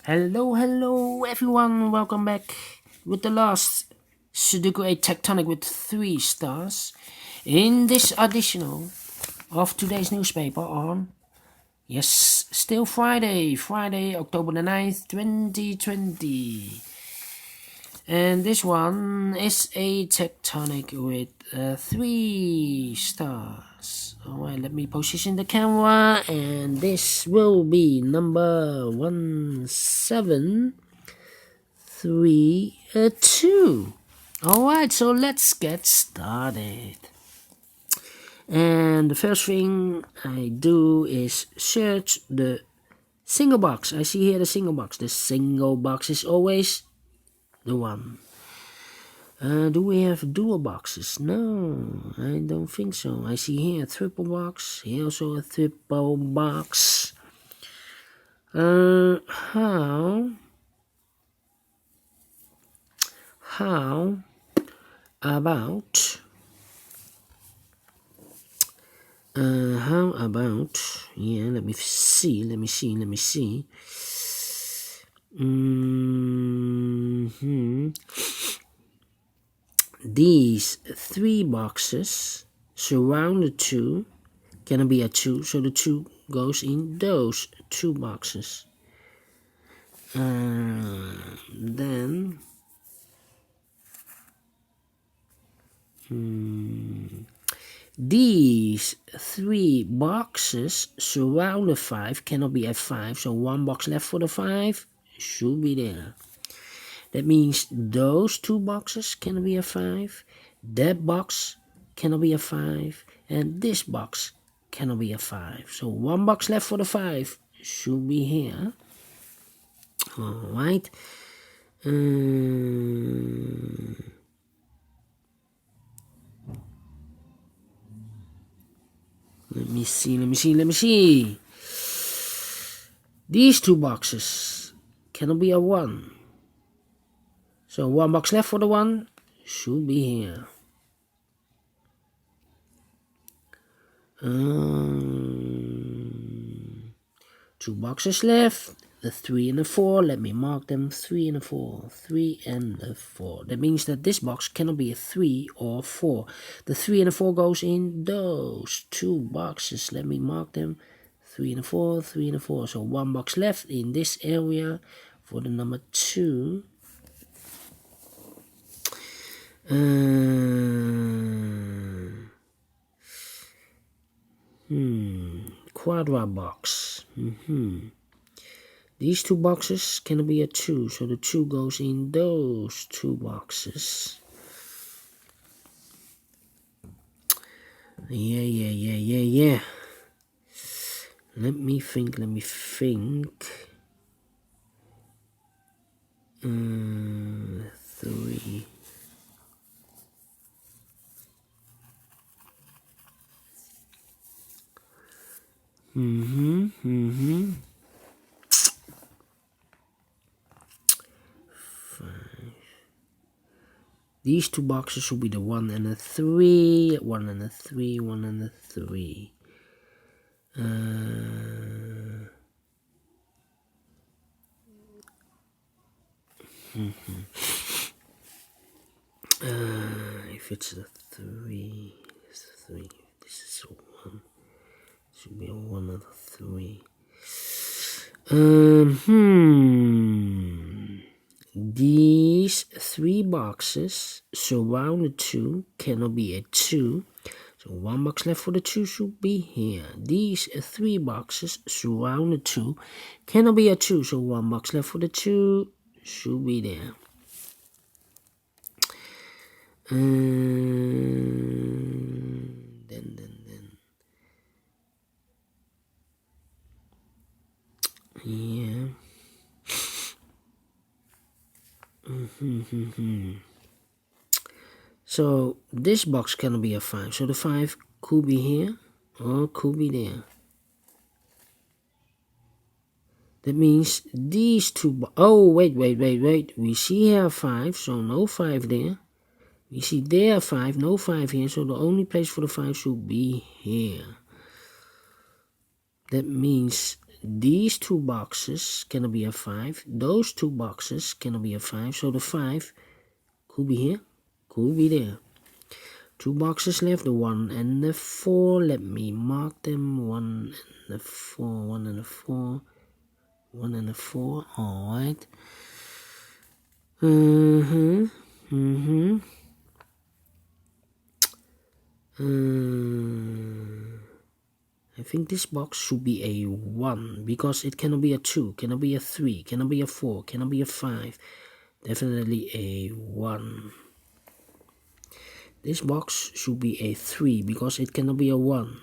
Hello everyone, welcome back with the last Sudoku a Tectonic with 3 stars in this additional of today's newspaper on, yes, still Friday, October the 9th, 2020. And this one is a Tectonic with 3 stars. Alright, let me position the camera, and this will be number 1732. Alright, so let's get started. And the first thing I do is search the single box. I see here the single box. The single box is always the one. Do we have dual boxes? No, I don't think so. I see here a triple box. Here also a triple box. How about yeah, let me see. These 3 boxes surround the 2, can be a 2, so the 2 goes in those 2 boxes. Then these 3 boxes surround the 5, cannot be a 5, so 1 box left for the 5 should be there. That means those 2 boxes cannot be a 5, that box cannot be a 5, and this box cannot be a 5. So 1 box left for the 5 should be here. Alright. Let me see. These 2 boxes cannot be a 1. So 1 box left for the 1 should be here. 2 boxes left. The 3 and the 4. Let me mark them. 3 and the 4. 3 and the 4. That means that this box cannot be a 3 or 4. The 3 and the 4 goes in those 2 boxes. Let me mark them. 3 and the 4. 3 and the 4. So 1 box left in this area for the number 2. Quadra box. These 2 boxes cannot be a 2, so the 2 goes in those 2 boxes. Yeah. Let me think. 3. These 2 boxes should be the 1 and the 3, 1 and the 3, 1 and the 3. If it's a 3, it's a 3. This is a 1. Should be a 1 and a 3. These 3 boxes surround the 2, cannot be a 2. So 1 box left for the 2 should be here. These 3 boxes surround the 2, cannot be a 2. So 1 box left for the 2 should be there. Then. Yeah. So this box cannot be a 5. So the 5 could be here or could be there. That means these 2. Oh, wait. We see here 5, so no 5 there. We see there 5, no 5 here. So the only place for the 5 should be here. That means these two boxes cannot be a 5. Those two boxes cannot be a 5. So the 5 could be here, could be there. Two boxes left, the 1 and the 4. Let me mark them. 1 and the 4, 1 and the 4, 1 and the 4. Alright. I think this box should be a 1 because it cannot be a 2, cannot be a 3, cannot be a 4, cannot be a 5. Definitely a 1. This box should be a 3 because it cannot be a 1,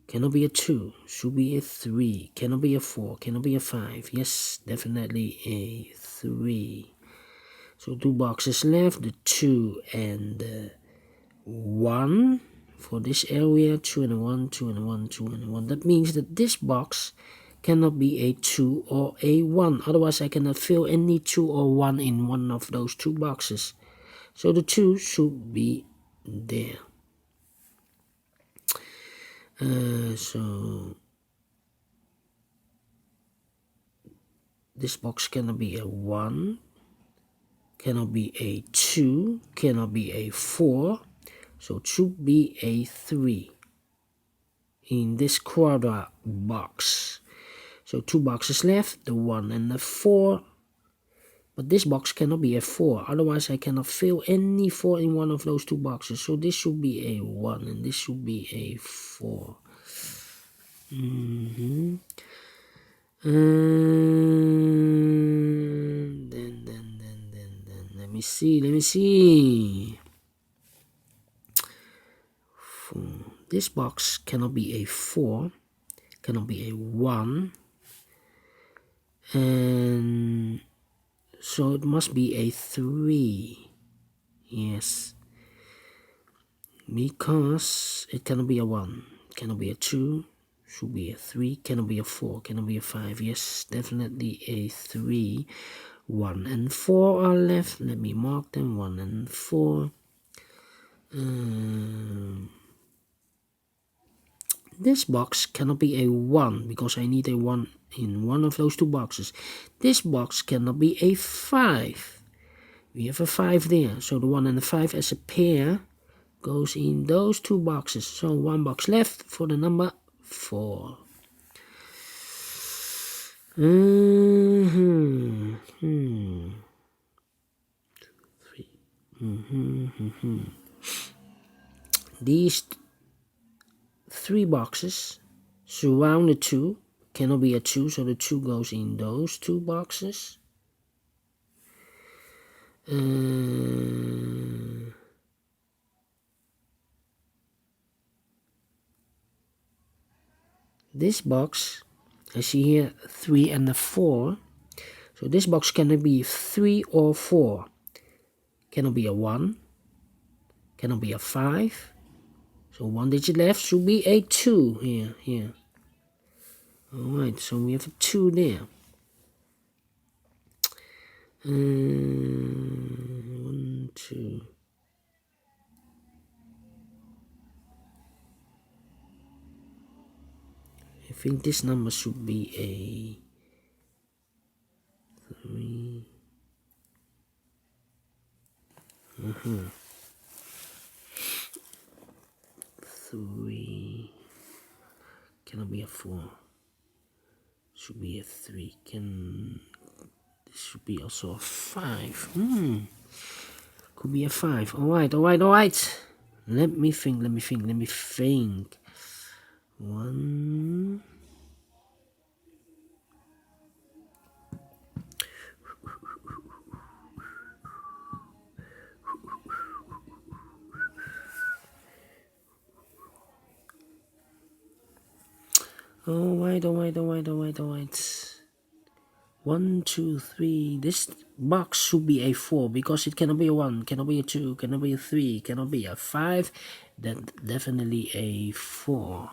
cannot be a 2, should be a 3, cannot be a 4, cannot be a 5. Yes, definitely a 3. So two boxes left, the 2 and the 1 for this area. 2 and a 1, 2 and a 1, 2 and a 1. That means that this box cannot be a 2 or a 1. Otherwise I cannot fill any 2 or 1 in one of those two boxes. So the 2 should be there. So this box cannot be a 1, cannot be a 2, cannot be a 4. So it should be a 3 in this quadrat box. So two boxes left, the 1 and the 4. But this box cannot be a 4, otherwise I cannot fill any 4 in one of those two boxes. So this should be a 1 and this should be a 4. Then let me see. This box cannot be a 4, cannot be a 1, and so it must be a 3. Yes, because it cannot be a 1, cannot be a 2, should be a 3, cannot be a 4, cannot be a 5. Yes, definitely a 3. 1 and 4 are left. Let me mark them. 1 and 4. This box cannot be a 1 because I need a 1 in one of those two boxes. This box cannot be a 5. We have a 5 there. So the 1 and the 5 as a pair goes in those two boxes. So one box left for the number 4. These 3 boxes surround the 2, cannot be a 2, so the 2 goes in those 2 boxes. This box, I see here 3 and a 4, so this box cannot be 3 or 4, cannot be a 1, cannot be a 5, so one digit left should be a 2 here. Alright, so we have a 2 there. 1, 2. I think this number should be a 3. 3 cannot be a 4. Should be a 3. This should be also a 5. Could be a 5. Alright. Let me think. 1. Alright. 1, 2, 3. This box should be a 4 because it cannot be a 1, cannot be a 2, cannot be a 3, cannot be a 5. That definitely a 4.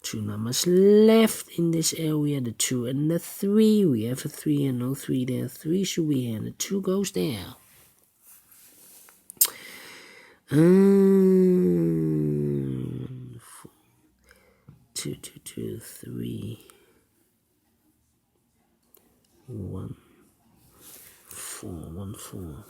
2 numbers left in this area, the 2 and the 3. We have a 3 and no 3 there. 3 should be here and the 2 goes there. 4, 2, 2, 2, 3. 1 4 1 4.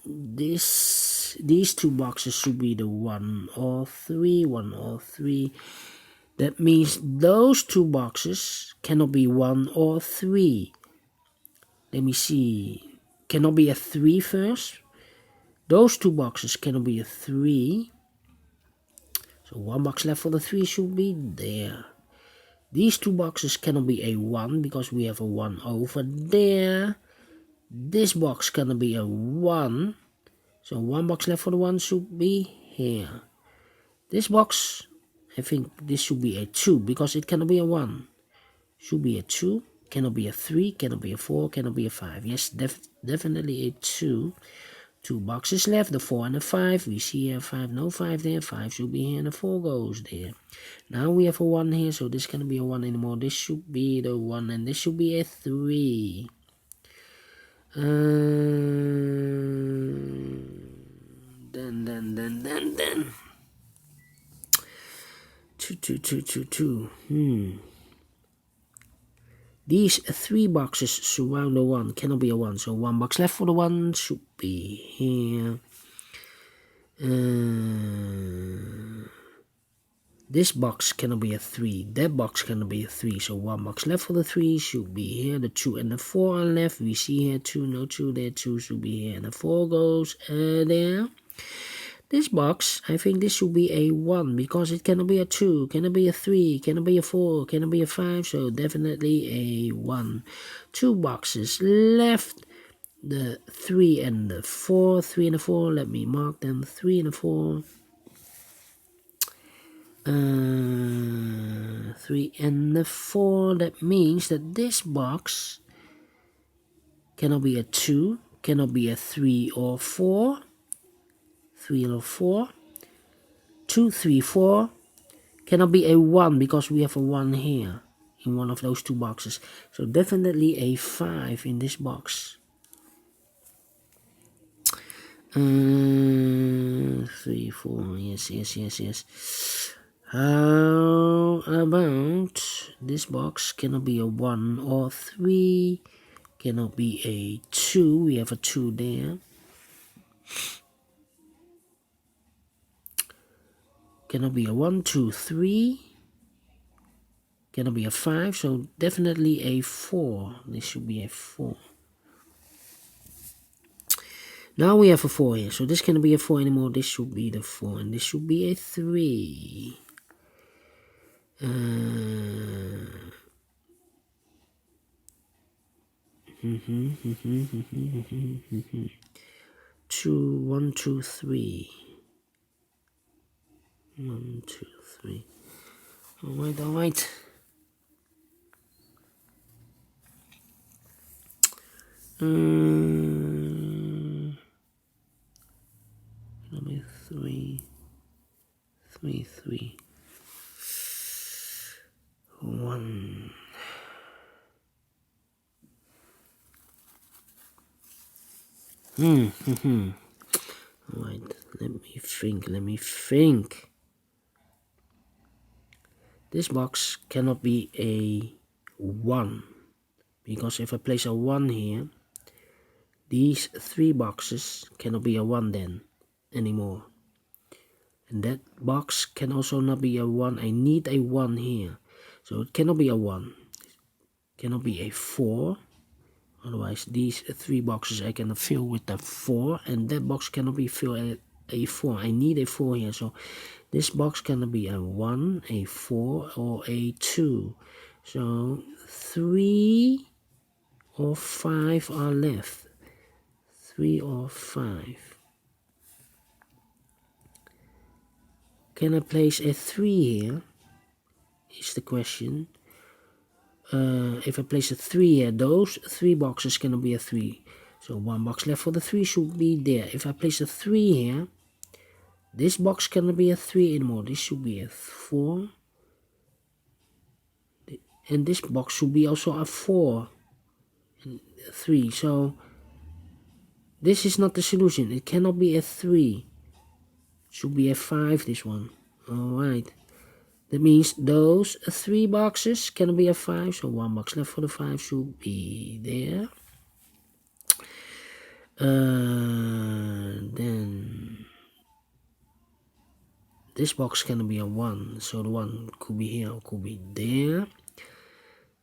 These two boxes should be the 1 or 3, 1 or 3. That means those two boxes cannot be 1 or 3. Let me see. Cannot be a 3 first. Those two boxes cannot be a 3. So one box left for the 3 should be there. These two boxes cannot be a 1 because we have a 1 over there. This box cannot be a 1. So one box left for the 1 should be here. This box, I think this should be a 2 because it cannot be a 1. Should be a 2. Cannot be a 3. Cannot be a 4. Cannot be a 5. Yes, definitely a 2. 2 boxes left, the 4 and the 5. We see here 5, no 5 there. 5 should be here and the 4 goes there. Now we have a 1 here, so this cannot be a 1 anymore. This should be the 1 and this should be a 3. Then. 2. These 3 boxes surround the 1, cannot be a 1, so 1 box left for the 1 should be here. This box cannot be a 3, that box cannot be a 3, so 1 box left for the 3 should be here. The 2 and the 4 are left. We see here 2, no 2 there, 2 should be here, and the 4 goes there. This box, I think this should be a 1 because it cannot be a 2, cannot be a 3, cannot be a 4, cannot be a 5, so definitely a 1. 2 boxes left, the 3 and the 4, 3 and the 4, let me mark them, 3 and the 4. 3 and the 4, that means that this box cannot be a 2, cannot be a 3 or 4. 3 or 4, 2, 3, 4, cannot be a 1 because we have a 1 here in one of those 2 boxes. So definitely a 5 in this box. 3, 4, yes. How about this box? Cannot be a 1 or 3, cannot be a 2, we have a 2 there. Cannot be a 1, 2, 3. Cannot be a 5, so definitely a 4. This should be a 4. Now we have a 4 here, so this cannot be a 4 anymore. This should be the 4, and this should be a 3. 2, 1, 2, 3. 1, 2, 3. Alright. Number 3, 3, 3. 1. Alright, let me think. This box cannot be a 1 because if I place a 1 here, these 3 boxes cannot be a 1 then anymore. And that box can also not be a 1. I need a 1 here. So it cannot be a 1. Cannot be a 4. Otherwise these 3 boxes I cannot fill with the 4. And that box cannot be filled at a 4. I need a 4 here. So this box cannot be a 1, a 4, or a 2. So 3 or 5 are left. 3 or 5. Can I place a 3 here? Is the question. If I place a 3 here, those 3 boxes cannot be a 3. So 1 box left for the 3 should be there. If I place a 3 here, this box cannot be a 3 anymore. This should be a 4. And this box should be also a 4. And 3. So this is not the solution. It cannot be a 3. Should be a 5, this one. Alright. That means those 3 boxes cannot be a 5, so 1 box left for the 5 should be there. Then this box cannot be a 1, so the 1 could be here or could be there.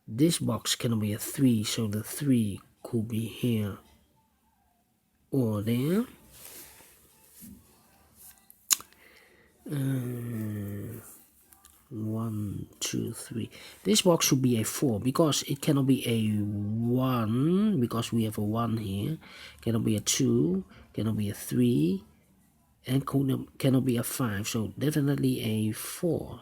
This box cannot be a 3, so the 3 could be here or there. 1, 2, 3. This box should be a 4 because it cannot be a 1 because we have a 1 here. Cannot be a 2, cannot be a 3, and cannot be a 5. So definitely a 4.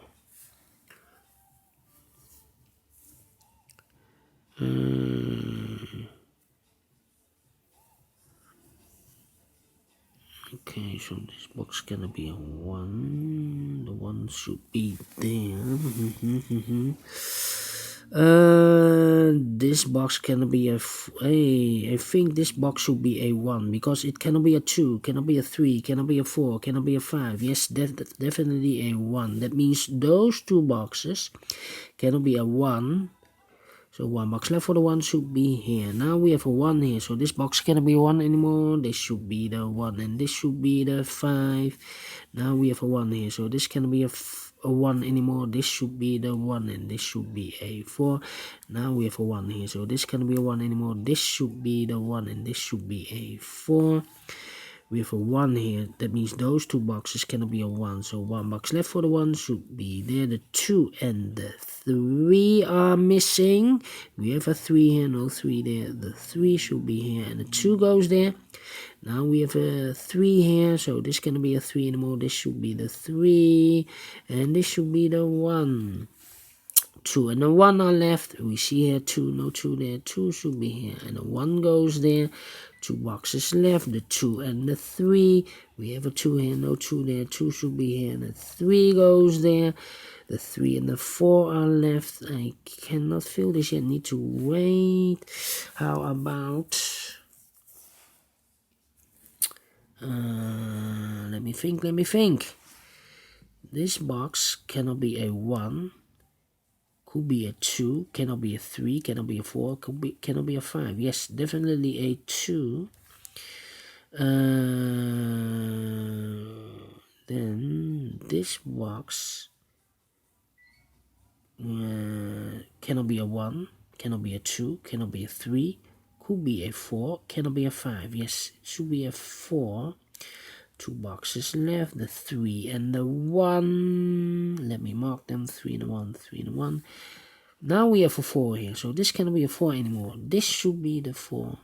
Okay, so this box cannot be a 1. The 1 should be there. This box cannot be a. I think this box should be a 1 because it cannot be a 2, cannot be a 3, cannot be a 4, cannot be a 5. Yes, definitely a 1. That means those 2 boxes cannot be a 1. So 1 box left for the 1 should be here. Now we have a 1 here, so this box cannot be a 1 anymore. This should be the 1 and this should be the 5. Now we have a 1 here, so this cannot be a 1 anymore. This should be the 1 and this should be a 4. Now we have a 1 here, so this cannot be a 1 anymore. This should be the 1 and this should be a 4. We have a 1 here, that means those 2 boxes cannot be a 1, so 1 box left for the 1 should be there. The 2 and the 3 are missing. We have a 3 here, no 3 there. The 3 should be here and the 2 goes there. Now we have a 3 here, so this cannot be a 3 anymore. This should be the 3 and this should be the 1. 2 and the 1 are left. We see here 2, no 2 there. 2 should be here and the 1 goes there. 2 boxes left, the 2 and the 3. We have a 2 here, no 2 there. 2 should be here and the 3 goes there. The 3 and the 4 are left. I cannot fill this yet, need to wait. How about let me think. This box cannot be a 1, could be a 2, cannot be a 3, cannot be a 4, cannot be a 5. Yes, definitely a 2. Then this box cannot be a 1, cannot be a 2, cannot be a 3, could be a 4, cannot be a 5. Yes, it should be a 4. 2 boxes left, the 3 and the 1. Let me mark them, 3 and the 1, 3 and the 1. Now we have a 4 here, so this cannot be a 4 anymore. This should be the 4.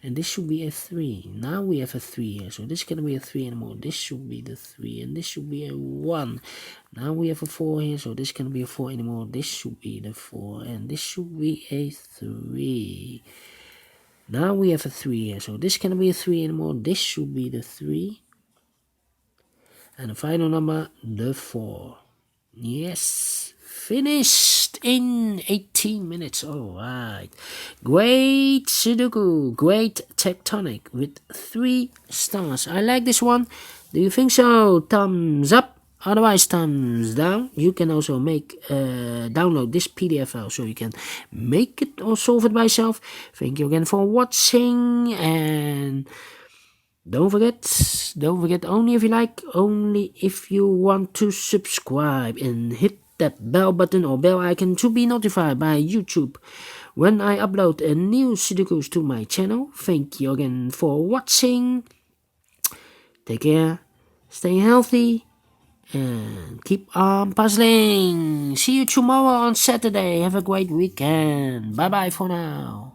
And this should be a 3. Now we have a 3 here, so this cannot be a 3 anymore. This should be the 3 and this should be a 1. Now we have a 4 here, so this cannot be a 4 anymore. This should be the 4 and this should be a 3. Now we have a 3 here, so this cannot be a 3 anymore. This should be the 3. And the final number, the 4. Yes, finished in 18 minutes. Alright. Great Sudoku, great Tectonic with 3 stars. I like this one. Do you think so? Thumbs up. Otherwise, thumbs down. You can also download this PDF file so you can make it or solve it by yourself. Thank you again for watching, and don't forget, only if you like, only if you want to subscribe, and hit that bell button or bell icon to be notified by YouTube when I upload a new Sudokus to my channel. Thank you again for watching. Take care, stay healthy, and keep on puzzling. See you tomorrow on Saturday. Have a great weekend. Bye bye for now.